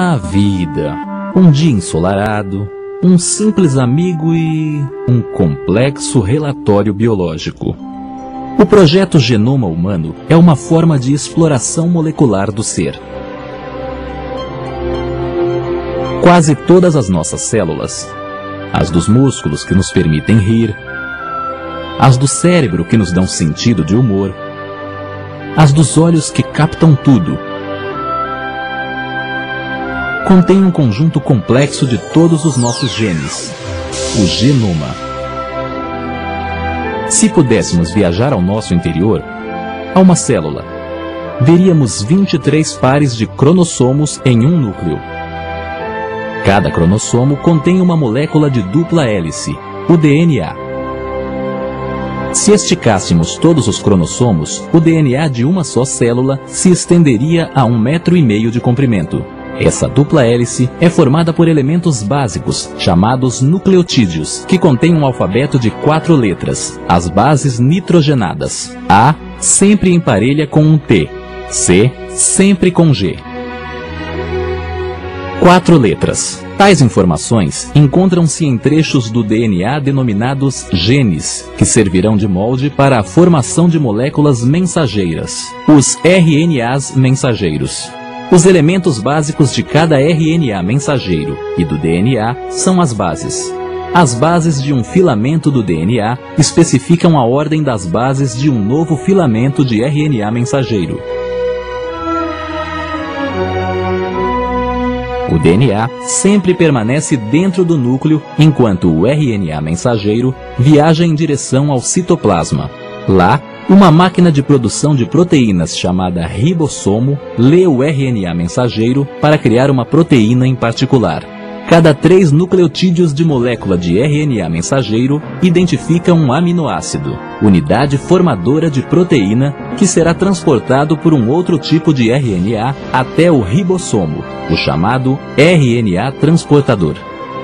A vida, um dia ensolarado, um simples amigo e um complexo relatório biológico. O projeto Genoma Humano é uma forma de exploração molecular do ser. Quase todas as nossas células, as dos músculos que nos permitem rir, as do cérebro que nos dão sentido de humor, as dos olhos que captam tudo, contém um conjunto complexo de todos os nossos genes, o genoma. Se pudéssemos viajar ao nosso interior, a uma célula, veríamos 23 pares de cromossomos em um núcleo. Cada cromossomo contém uma molécula de dupla hélice, o DNA. Se esticássemos todos os cromossomos, o DNA de uma só célula se estenderia a 1,5 metro de comprimento. Essa dupla hélice é formada por elementos básicos, chamados nucleotídeos, que contêm um alfabeto de 4 letras, as bases nitrogenadas. A sempre emparelha com um T, C sempre com G. 4 letras. Tais informações encontram-se em trechos do DNA denominados genes, que servirão de molde para a formação de moléculas mensageiras, os RNAs mensageiros. Os elementos básicos de cada RNA mensageiro e do DNA são as bases. As bases de um filamento do DNA especificam a ordem das bases de um novo filamento de RNA mensageiro. O DNA sempre permanece dentro do núcleo, enquanto o RNA mensageiro viaja em direção ao citoplasma. Lá, uma máquina de produção de proteínas chamada ribossomo lê o RNA mensageiro para criar uma proteína em particular. Cada 3 nucleotídeos de molécula de RNA mensageiro identificam um aminoácido, unidade formadora de proteína, que será transportado por um outro tipo de RNA até o ribossomo, o chamado RNA transportador.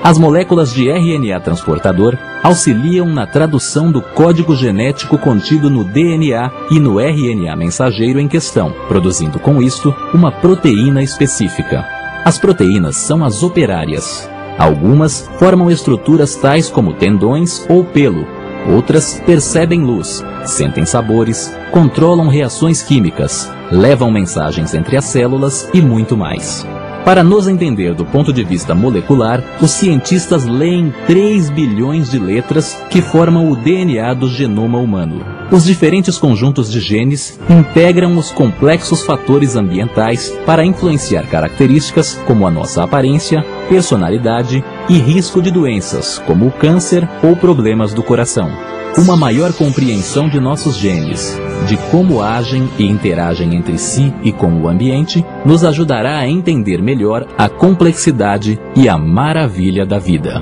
As moléculas de RNA transportador auxiliam na tradução do código genético contido no DNA e no RNA mensageiro em questão, produzindo com isto uma proteína específica. As proteínas são as operárias. Algumas formam estruturas tais como tendões ou pelo. Outras percebem luz, sentem sabores, controlam reações químicas, levam mensagens entre as células e muito mais. Para nos entender do ponto de vista molecular, os cientistas leem 3 bilhões de letras que formam o DNA do genoma humano. Os diferentes conjuntos de genes integram os complexos fatores ambientais para influenciar características como a nossa aparência, personalidade e risco de doenças, como o câncer ou problemas do coração. Uma maior compreensão de nossos genes, de como agem e interagem entre si e com o ambiente, nos ajudará a entender melhor a complexidade e a maravilha da vida.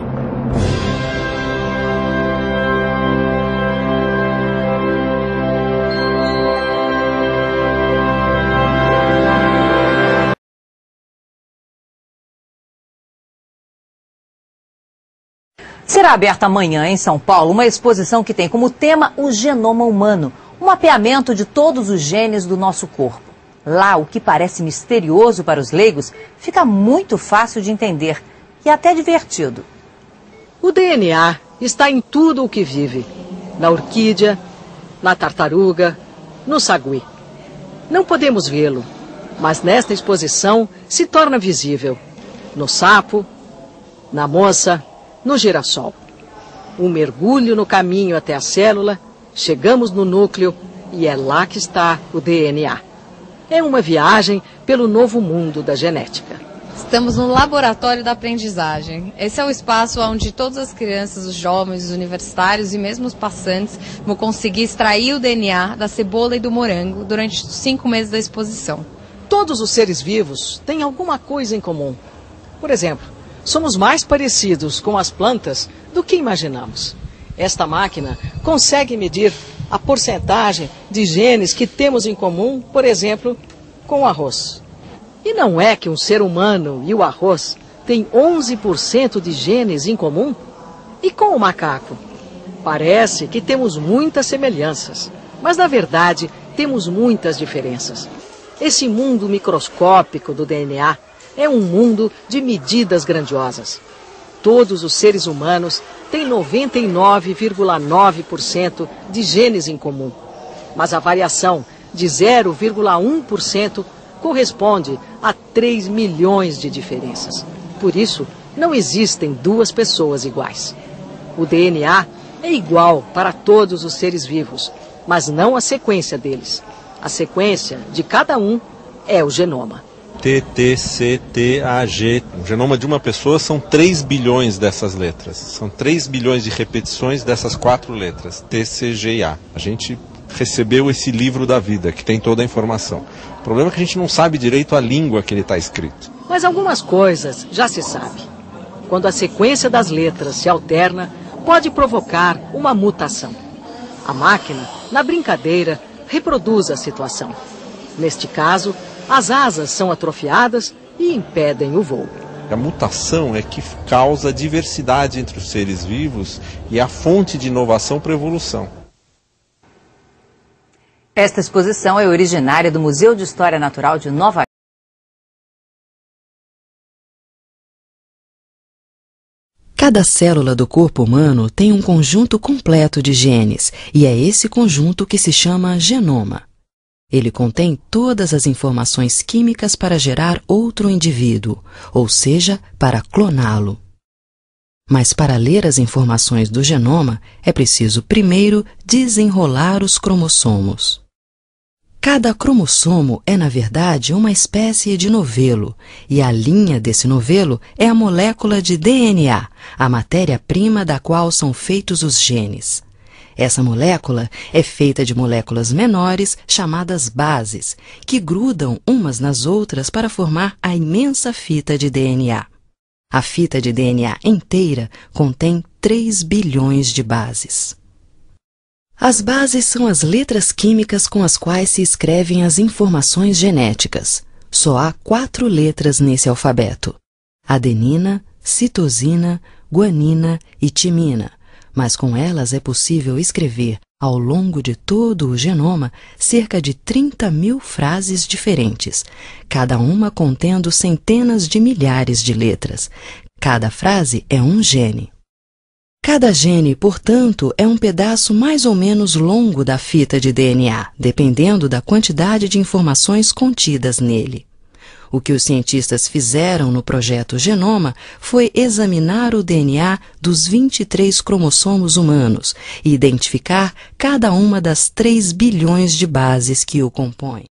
Será aberta amanhã em São Paulo uma exposição que tem como tema o genoma humano, um mapeamento de todos os genes do nosso corpo. Lá, o que parece misterioso para os leigos fica muito fácil de entender e até divertido. O DNA está em tudo o que vive, na orquídea, na tartaruga, no sagui. Não podemos vê-lo, mas nesta exposição se torna visível, no sapo, na moça, no girassol. Um mergulho no caminho até a célula, chegamos no núcleo e é lá que está o DNA. É uma viagem pelo novo mundo da genética. Estamos no laboratório da aprendizagem. Esse é o espaço onde todas as crianças, os jovens, os universitários e mesmo os passantes vão conseguir extrair o DNA da cebola e do morango durante os 5 meses da exposição. Todos os seres vivos têm alguma coisa em comum. Por exemplo, somos mais parecidos com as plantas do que imaginamos. Esta máquina consegue medir a porcentagem de genes que temos em comum, por exemplo, com o arroz. E não é que um ser humano e o arroz têm 11% de genes em comum? E com o macaco? Parece que temos muitas semelhanças, mas na verdade temos muitas diferenças. Esse mundo microscópico do DNA é um mundo de medidas grandiosas. Todos os seres humanos têm 99,9% de genes em comum, mas a variação de 0,1% corresponde a 3 milhões de diferenças. Por isso, não existem duas pessoas iguais. O DNA é igual para todos os seres vivos, mas não a sequência deles. A sequência de cada um é o genoma. TTCTAG. O genoma de uma pessoa são 3 bilhões dessas letras. São 3 bilhões de repetições dessas 4 letras. TCGA. A gente recebeu esse livro da vida, que tem toda a informação. O problema é que a gente não sabe direito a língua que ele está escrito. Mas algumas coisas já se sabe. Quando a sequência das letras se alterna, pode provocar uma mutação. A máquina, na brincadeira, reproduz a situação. Neste caso, as asas são atrofiadas e impedem o voo. A mutação é que causa a diversidade entre os seres vivos e a fonte de inovação para a evolução. Esta exposição é originária do Museu de História Natural de Nova York. Cada célula do corpo humano tem um conjunto completo de genes, e é esse conjunto que se chama genoma. Ele contém todas as informações químicas para gerar outro indivíduo, ou seja, para cloná-lo. Mas para ler as informações do genoma, é preciso primeiro desenrolar os cromossomos. Cada cromossomo é, na verdade, uma espécie de novelo, e a linha desse novelo é a molécula de DNA, a matéria-prima da qual são feitos os genes. Essa molécula é feita de moléculas menores chamadas bases, que grudam umas nas outras para formar a imensa fita de DNA. A fita de DNA inteira contém 3 bilhões de bases. As bases são as letras químicas com as quais se escrevem as informações genéticas. Só há 4 letras nesse alfabeto: adenina, citosina, guanina e timina, mas com elas é possível escrever, ao longo de todo o genoma, cerca de 30.000 frases diferentes, cada uma contendo centenas de milhares de letras. Cada frase é um gene. Cada gene, portanto, é um pedaço mais ou menos longo da fita de DNA, dependendo da quantidade de informações contidas nele. O que os cientistas fizeram no projeto Genoma foi examinar o DNA dos 23 cromossomos humanos e identificar cada uma das 3 bilhões de bases que o compõem.